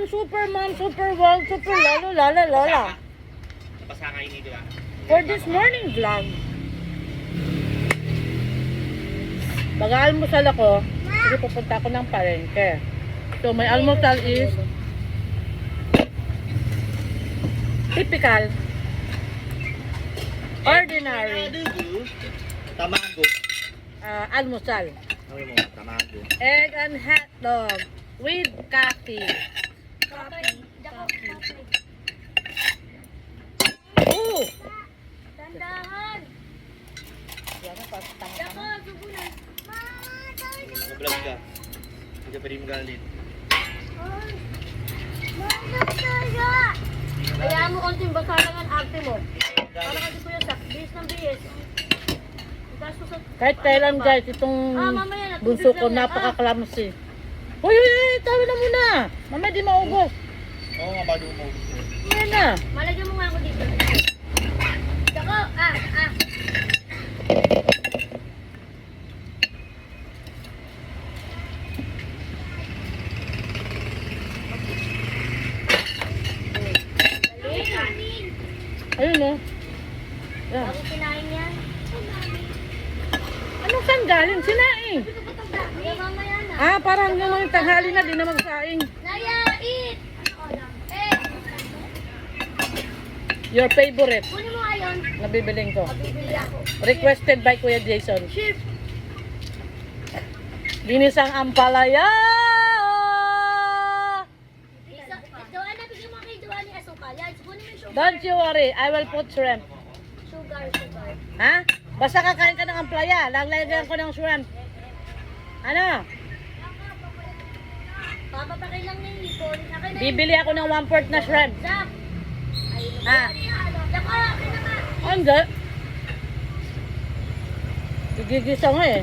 super mom, super world, super lalo, lala, lola. Napasa ka ini, di ba? For this morning vlog. Mag-almusal ako. Kasi pupunta ako ng palengke. So, my almusal is typical, ordinary Tamago. almusal. Ano mo? Tamago. Egg and hot dog with coffee. Oh! Tandahan! Yan na, pasang Dako, subunan. Mag-vlog ka. Hindi ka pwede magalit. Kaya mo konting basa lang ang arte mo. Para kasi po yung bis ng bis. Kahit kailan guys, itong mamaya na, bunso tubig ko lang yan, napaka-clumsy. Uy, uy, uy, tabi na muna. Mamaya di maubos. Oo nga, bago mo. Yan na. Malagyan mo nga ako dito. Dako, Ayun o. Yan. Bago kinain yan. Anong saan galing? Sinaing. Kaya mamaya na. Ah, parang hanggang ng tanghali na, di na magsaing. Naya, eat! Eh, Your favorite kunin mo ngayon. na bibiling ko. Mabibili ako. Requested by Kuya Jason. Chip. Ginisang ampalaya! Doan na, bigyan mo kay Doan ni asukal. Yan, kunin mo yung sugar. Don't you worry, I will put shrimp. Sugar. Ha? Basta kakain ka ng ampalaya, lalagyan ko ng shrimp. Ano? Papapakay lang ng ipon. Akin na yun. Bibili ako ng 1/4 na shrimp. Zap. Ah. Dako, akin na nga. Hindi. Gigigisa nga eh.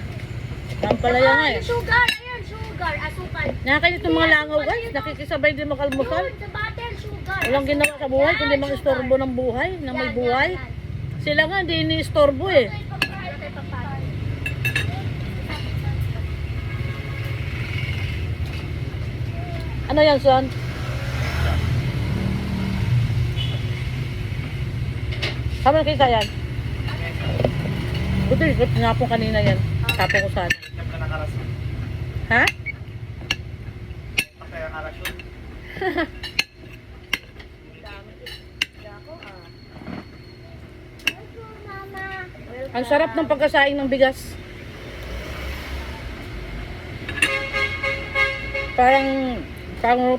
Ampalaya nga eh. Yung sugar. Ayan, sugar. Asukal. Nakakain itong mga langaw guys, nakikisabay din makalmusal. Yun, sa bottle, sugar. Walang ginawa sa buhay, kundi mang istorbo ng buhay, na may buhay. Sila nga, hindi ini-istorbo eh. Ano yan, son? Kaman kita yan? Buti, nga po kanina yan. Tapo ko sana. Siyempre nakarason. Ha? Kaya nakarason. Ang sarap ng pagkasaing ng bigas.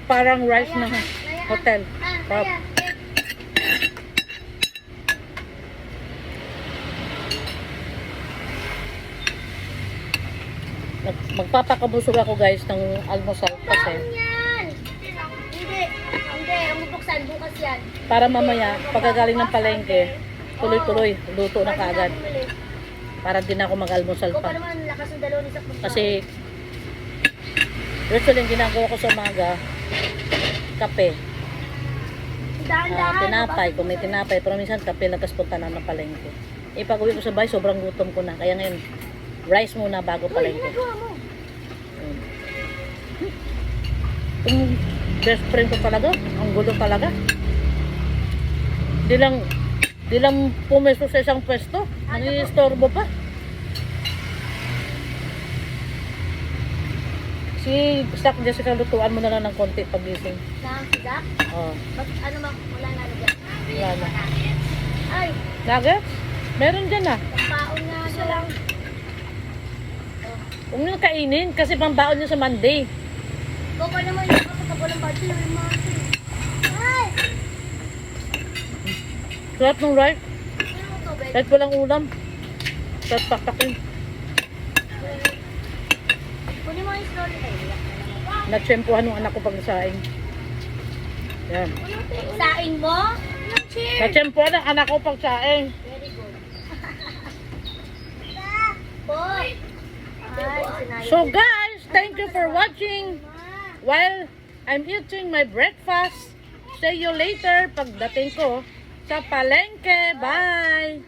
Parang rice ng hotel. Sarap. Magpapakabusog ako guys ng almusal kasi Hindi. Ang bubuksan bukas yan. para mamaya pagkagaling ng palengke tuloy-tuloy luto na kaagad para din ako mag-almusal Ikaw pa pa naman lakas ng dalawa ni Sakbo. kasi usually yung ginagawa ko sa umaga kape, tinapay kung may tinapay, pero minsan kape lakas punta na ng palengke. Pag uwi ko sa bahay sobrang gutom ko na, kaya ngayon rice muna bago palengke. Ginagawa mo. Yung best friend ko talaga, ang gulo talaga. Di lang pumesto sa isang pwesto, nangiistorbo pa. Si Sak Jessica, lutuan mo na lang ng konti pagising. Nang sidak? Oh, Ano ba? Wala na lagyan. wala na. Ay, Nuggets? Meron dyan ah. pampaon nga siya lang. Huwag nyo kainin kasi pambaon nyo sa Monday. Ikaw pa naman yung kapag walang party ng mga ay! Sarap ng rice, Ano to, Ben? kahit walang ulam. Sarap pakpakin. Kunin mo yung story tayo. Natsyempohan ng anak ko pag saing. Yan. Saing mo? Cheers! Natsyempohan ng anak ko pag saing. Very good. Boy! Ay, sinayin. So guys, thank you for watching. While I'm eating my breakfast, see you later pagdating ko sa palengke. Bye!